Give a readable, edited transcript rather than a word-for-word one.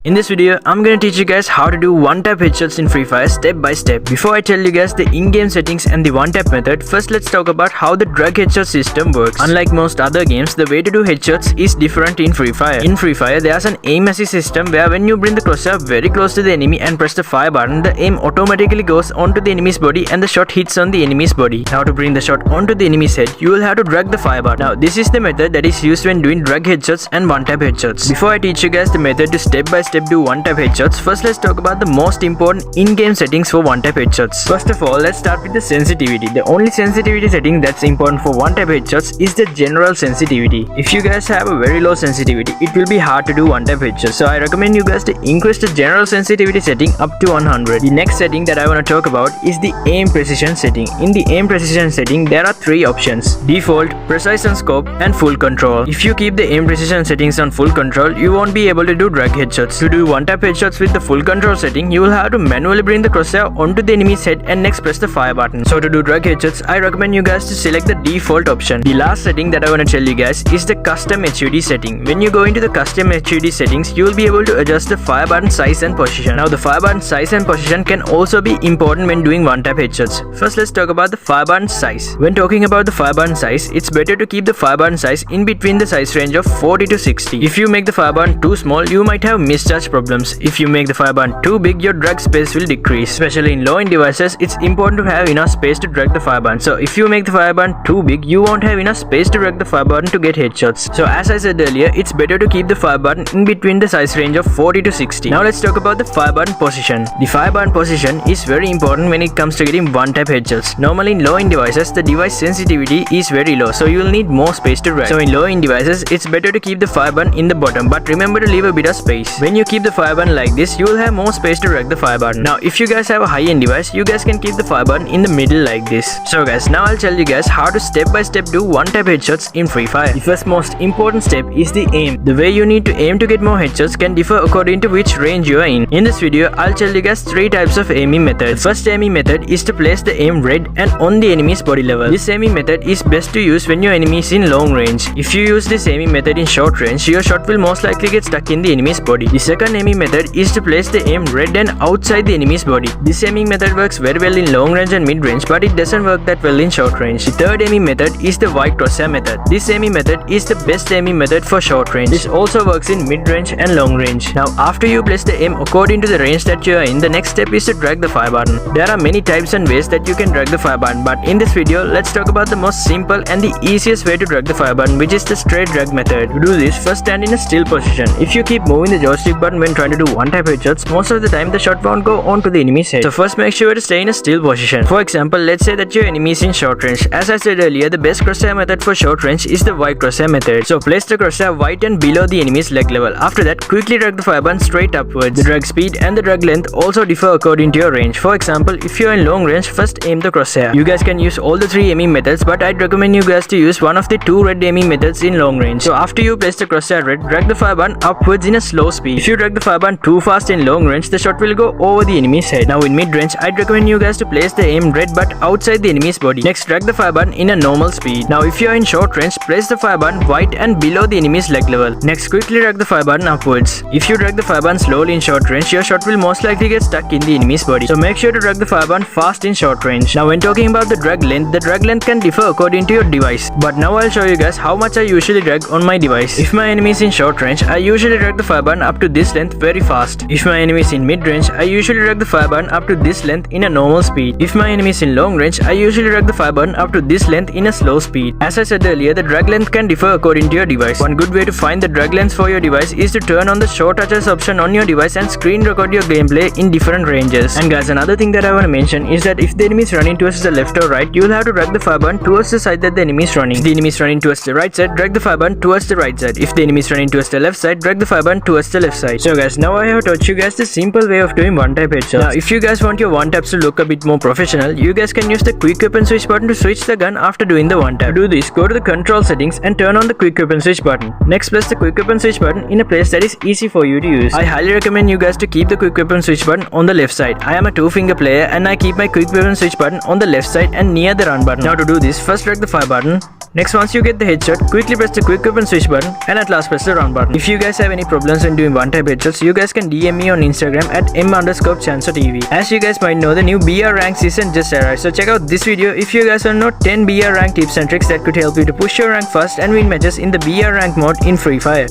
In this video, I'm gonna teach you guys how to do one-tap headshots in Free Fire step by step. Before I tell you guys the in-game settings and the one-tap method, first let's talk about how the drug headshot system works. Unlike most other games, the way to do headshots is different in Free Fire. In Free Fire, there's an aim assist system where when you bring the crosshair very close to the enemy and press the fire button, the aim automatically goes onto the enemy's body and the shot hits on the enemy's body. Now to bring the shot onto the enemy's head, you will have to drag the fire button. Now this is the method that is used when doing drug headshots and one-tap headshots. Before I teach you guys the method to step by step do one-tap headshots, first let's talk about the most important in-game settings for one-tap headshots. First of all, let's start with the sensitivity. The only sensitivity setting that's important for one-tap headshots is the general sensitivity. If you guys have a very low sensitivity, it will be hard to do one-tap headshots. So I recommend you guys to increase the general sensitivity setting up to 100. The next setting that I want to talk about is the aim precision setting. In the aim precision setting, there are three options: default, precise on scope, and full control. If you keep the aim precision settings on full control, you won't be able to do drag headshots. To do one-tap headshots with the full control setting, you will have to manually bring the crosshair onto the enemy's head and next press the fire button. So to do drag headshots, I recommend you guys to select the default option. The last setting that I want to tell you guys is the custom HUD setting. When you go into the custom HUD settings, you will be able to adjust the fire button size and position. Now the fire button size and position can also be important when doing one-tap headshots. First let's talk about the fire button size. When talking about the fire button size, it's better to keep the fire button size in between the size range of 40 to 60. If you make the fire button too small, you might have mischarge problems. If you make the fire button too big, your drag space will decrease. Especially in low-end devices, it's important to have enough space to drag the fire button. So if you make the fire button too big, you won't have enough space to drag the fire button to get headshots. So as I said earlier, it's better to keep the fire button in between the size range of 40 to 60. Now let's talk about the fire button position. The fire button position is very important when it comes to getting one-tap headshots. Normally in low-end devices, the device sensitivity is very low, so you will need more space to drag. So in low-end devices, it's better to keep the fire button in the bottom, but remember to leave a bit of space. When you keep the fire button like this, you will have more space to drag the fire button. Now if you guys have a high-end device, you guys can keep the fire button in the middle like this. So guys, now I'll tell you guys how to step by step do one-tap headshots in Free Fire. The first most important step is the aim. The way you need to aim to get more headshots can differ according to which range you are in. In this video, I'll tell you guys three types of aiming methods. The first aiming method is to place the aim red and on the enemy's body level. This aiming method is best to use when your enemy is in long range. If you use this aiming method in short range, your shot will most likely get stuck in the enemy's body. The second aiming method is to place the aim red and outside the enemy's body. This aiming method works very well in long range and mid range, but it doesn't work that well in short range. The third aiming method is the white crosshair method. This aiming method is the best aiming method for short range. This also works in mid range and long range. Now after you place the aim according to the range that you are in, the next step is to drag the fire button. There are many types and ways that you can drag the fire button, but in this video, let's talk about the most simple and the easiest way to drag the fire button, which is the straight drag method. To do this, first stand in a still position. If you keep moving the joystick button when trying to do one-tap headshots, most of the time the shot won't go onto the enemy's head. So first make sure to stay in a still position. For example, let's say that your enemy is in short range. As I said earlier, the best crosshair method for short range is the white crosshair method. So place the crosshair white and below the enemy's leg level. After that, quickly drag the fire button straight upwards. The drag speed and the drag length also differ according to your range. For example, if you are in long range, first aim the crosshair. You guys can use all the three aiming methods, but I'd recommend you guys to use one of the two red aiming methods in long range. So after you place the crosshair red, drag the fire button upwards in a slow speed. If you drag the fire button too fast in long range, the shot will go over the enemy's head. Now in mid range, I'd recommend you guys to place the aim red but outside the enemy's body. Next, drag the fire button in a normal speed. Now if you are in short range, place the fire button white and below the enemy's leg level. Next, quickly drag the fire button upwards. If you drag the fire button slowly in short range, your shot will most likely get stuck in the enemy's body. So make sure to drag the fire button fast in short range. Now when talking about the drag length can differ according to your device. But now I'll show you guys how much I usually drag on my device. If my enemy is in short range, I usually drag the fire button up to this length very fast. If my enemy is in mid range, I usually drag the fire button up to this length in a normal speed. If my enemy is in long range, I usually drag the fire button up to this length in a slow speed. As I said earlier, the drag length can differ according to your device. One good way to find the drag length for your device is to turn on the show touches option on your device and screen record your gameplay in different ranges. And guys, another thing that I want to mention is that if the enemy is running towards the left or right, you will have to drag the fire button towards the side that the enemy is running. If the enemy is running towards the right side, drag the fire button towards the right side. If the enemy is running towards the left side, drag the fire button towards the left side. So guys, now I have taught you guys the simple way of doing one-tap headshots. Now if you guys want your one-taps to look a bit more professional, you guys can use the quick weapon switch button to switch the gun after doing the one-tap. To do this, go to the control settings and turn on the quick weapon switch button. Next, press the quick weapon switch button in a place that is easy for you to use. I highly recommend you guys to keep the quick weapon switch button on the left side. I am a two-finger player and I keep my quick weapon switch button on the left side and near the run button. Now to do this, first drag the fire button. Next, once you get the headshot, quickly press the quick weapon switch button and at last press the round button. If you guys have any problems when doing one-tap headshots, you guys can DM me on Instagram at m_chanso_tv. As you guys might know, the new BR rank season just arrived, so check out this video if you guys want to know 10 BR rank tips and tricks that could help you to push your rank fast and win matches in the BR rank mode in Free Fire.